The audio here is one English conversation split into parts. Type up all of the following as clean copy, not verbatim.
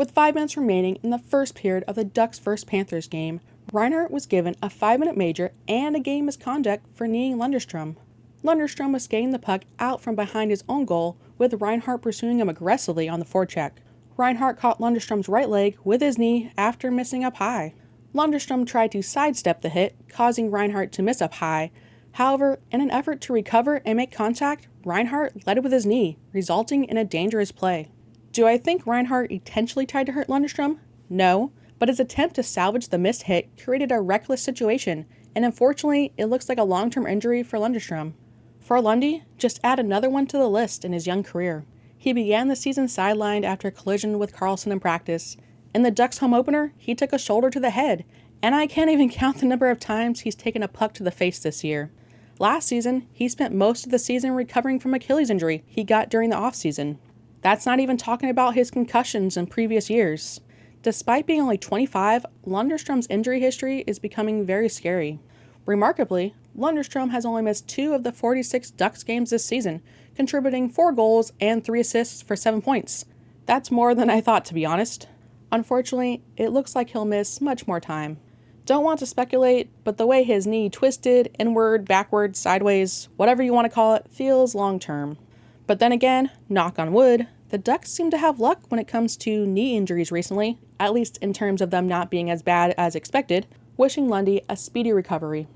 With 5 minutes remaining in the first period of the Ducks vs. Panthers game, Reinhart was given a 5-minute major and a game misconduct for kneeing Lundestrom. Lundestrom was skating the puck out from behind his own goal, with Reinhart pursuing him aggressively on the forecheck. Reinhart caught Lundestrom's right leg with his knee after missing up high. Lundestrom tried to sidestep the hit, causing Reinhart to miss up high. However, in an effort to recover and make contact, Reinhart led with his knee, resulting in a dangerous play. Do I think Reinhart intentionally tried to hurt Lundestrom? No, but his attempt to salvage the missed hit created a reckless situation, and unfortunately, it looks like a long-term injury for Lundestrom. For Lundy, just add another one to the list in his young career. He began the season sidelined after a collision with Carlson in practice. In the Ducks home opener, he took a shoulder to the head, and I can't even count the number of times he's taken a puck to the face this year. Last season, he spent most of the season recovering from Achilles injury he got during the offseason. That's not even talking about his concussions in previous years. Despite being only 25, Lundestrom's injury history is becoming very scary. Remarkably, Lundestrom has only missed 2 of the 46 Ducks games this season, contributing 4 goals and 3 assists for 7 points. That's more than I thought, to be honest. Unfortunately, it looks like he'll miss much more time. Don't want to speculate, but the way his knee twisted, inward, backward, sideways, whatever you want to call it, feels long-term. But then again, knock on wood, the Ducks seem to have luck when it comes to knee injuries recently, at least in terms of them not being as bad as expected, wishing Lundy a speedy recovery.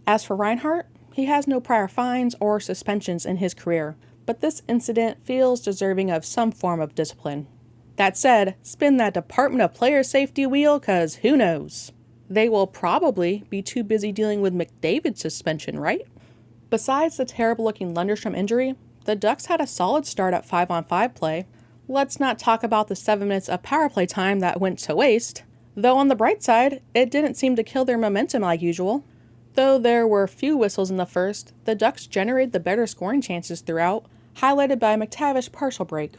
As for Reinhart, he has no prior fines or suspensions in his career, but this incident feels deserving of some form of discipline. That said, spin that Department of Player Safety wheel, cause who knows? They will probably be too busy dealing with McDavid's suspension, right? Besides the terrible-looking Lundestrom injury, the Ducks had a solid start at 5-on-5 play. Let's not talk about the 7 minutes of power play time that went to waste. Though on the bright side, it didn't seem to kill their momentum like usual. Though there were few whistles in the first, the Ducks generated the better scoring chances throughout, highlighted by McTavish's partial break.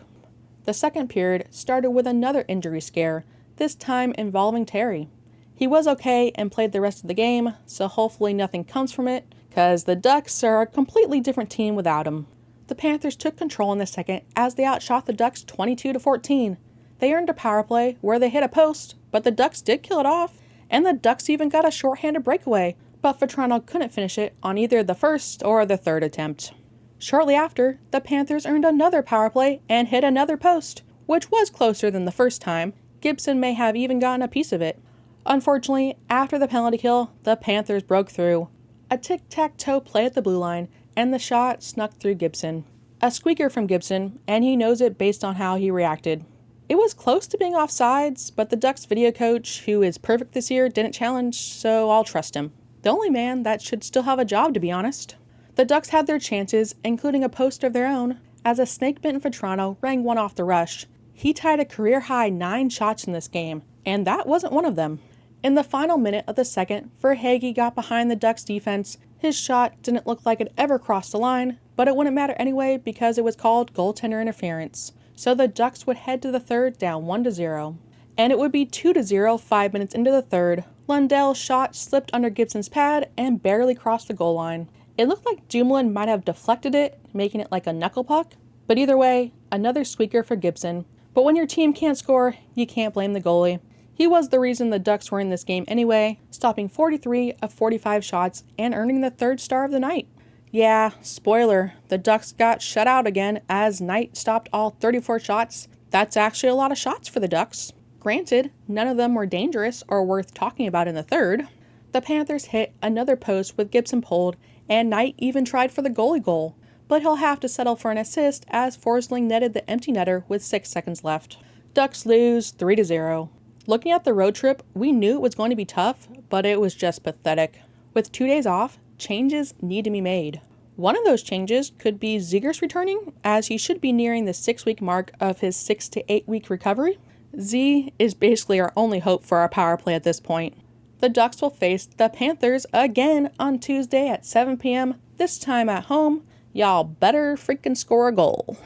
The second period started with another injury scare, this time involving Terry. He was okay and played the rest of the game, so hopefully nothing comes from it, cause the Ducks are a completely different team without him. The Panthers took control in the second as they outshot the Ducks 22-14. They earned a power play where they hit a post, but the Ducks did kill it off, and the Ducks even got a shorthanded breakaway, but Vatrano couldn't finish it on either the first or the third attempt. Shortly after, the Panthers earned another power play and hit another post, which was closer than the first time. Gibson may have even gotten a piece of it. Unfortunately, after the penalty kill, the Panthers broke through. A tic-tac-toe play at the blue line, and the shot snuck through Gibson. A squeaker from Gibson, and he knows it based on how he reacted. It was close to being offsides, but the Ducks video coach, who is perfect this year, didn't challenge, so I'll trust him. The only man that should still have a job, to be honest. The Ducks had their chances, including a post of their own, as a snake-bitten Vatrano rang one off the rush. He tied a career-high 9 shots in this game, and that wasn't one of them. In the final minute of the second, Verhaeghe got behind the Ducks defense. His shot didn't look like it ever crossed the line, but it wouldn't matter anyway because it was called goaltender interference. So the Ducks would head to the third down 1-0. And it would be 2-0 5 minutes into the third. Lundell's shot slipped under Gibson's pad and barely crossed the goal line. It looked like Dumoulin might have deflected it, making it like a knuckle puck. But either way, another squeaker for Gibson. But when your team can't score, you can't blame the goalie. He was the reason the Ducks were in this game anyway, stopping 43 of 45 shots and earning the 3rd star of the night. Yeah, spoiler, the Ducks got shut out again as Knight stopped all 34 shots. That's actually a lot of shots for the Ducks. Granted, none of them were dangerous or worth talking about in the third. The Panthers hit another post with Gibson pulled, and Knight even tried for the goalie goal, but he'll have to settle for an assist as Forsling netted the empty netter with 6 seconds left. Ducks lose 3-0. Looking at the road trip, we knew it was going to be tough, but it was just pathetic. With 2 days off, changes need to be made. One of those changes could be Zegras returning, as he should be nearing the 6-week mark of his 6 to 8 week recovery. Z is basically our only hope for our power play at this point. The Ducks will face the Panthers again on Tuesday at 7 p.m., this time at home. Y'all better freaking score a goal.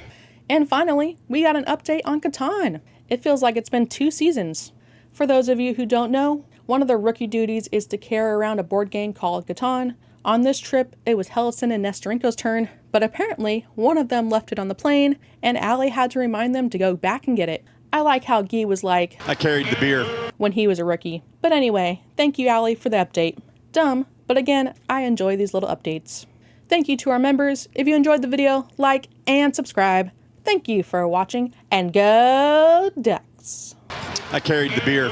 And finally, we got an update on Catan. It feels like it's been 2 seasons. For those of you who don't know, one of the rookie duties is to carry around a board game called Catan. On this trip, it was Helleson and Nestorenko's turn, but apparently one of them left it on the plane, and Allie had to remind them to go back and get it. I like how Guy was like, I carried the beer. when he was a rookie. But anyway, thank you, Allie, for the update. Dumb, but again, I enjoy these little updates. Thank you to our members. If you enjoyed the video, like and subscribe. Thank you for watching, and go Ducks! I carried the beer.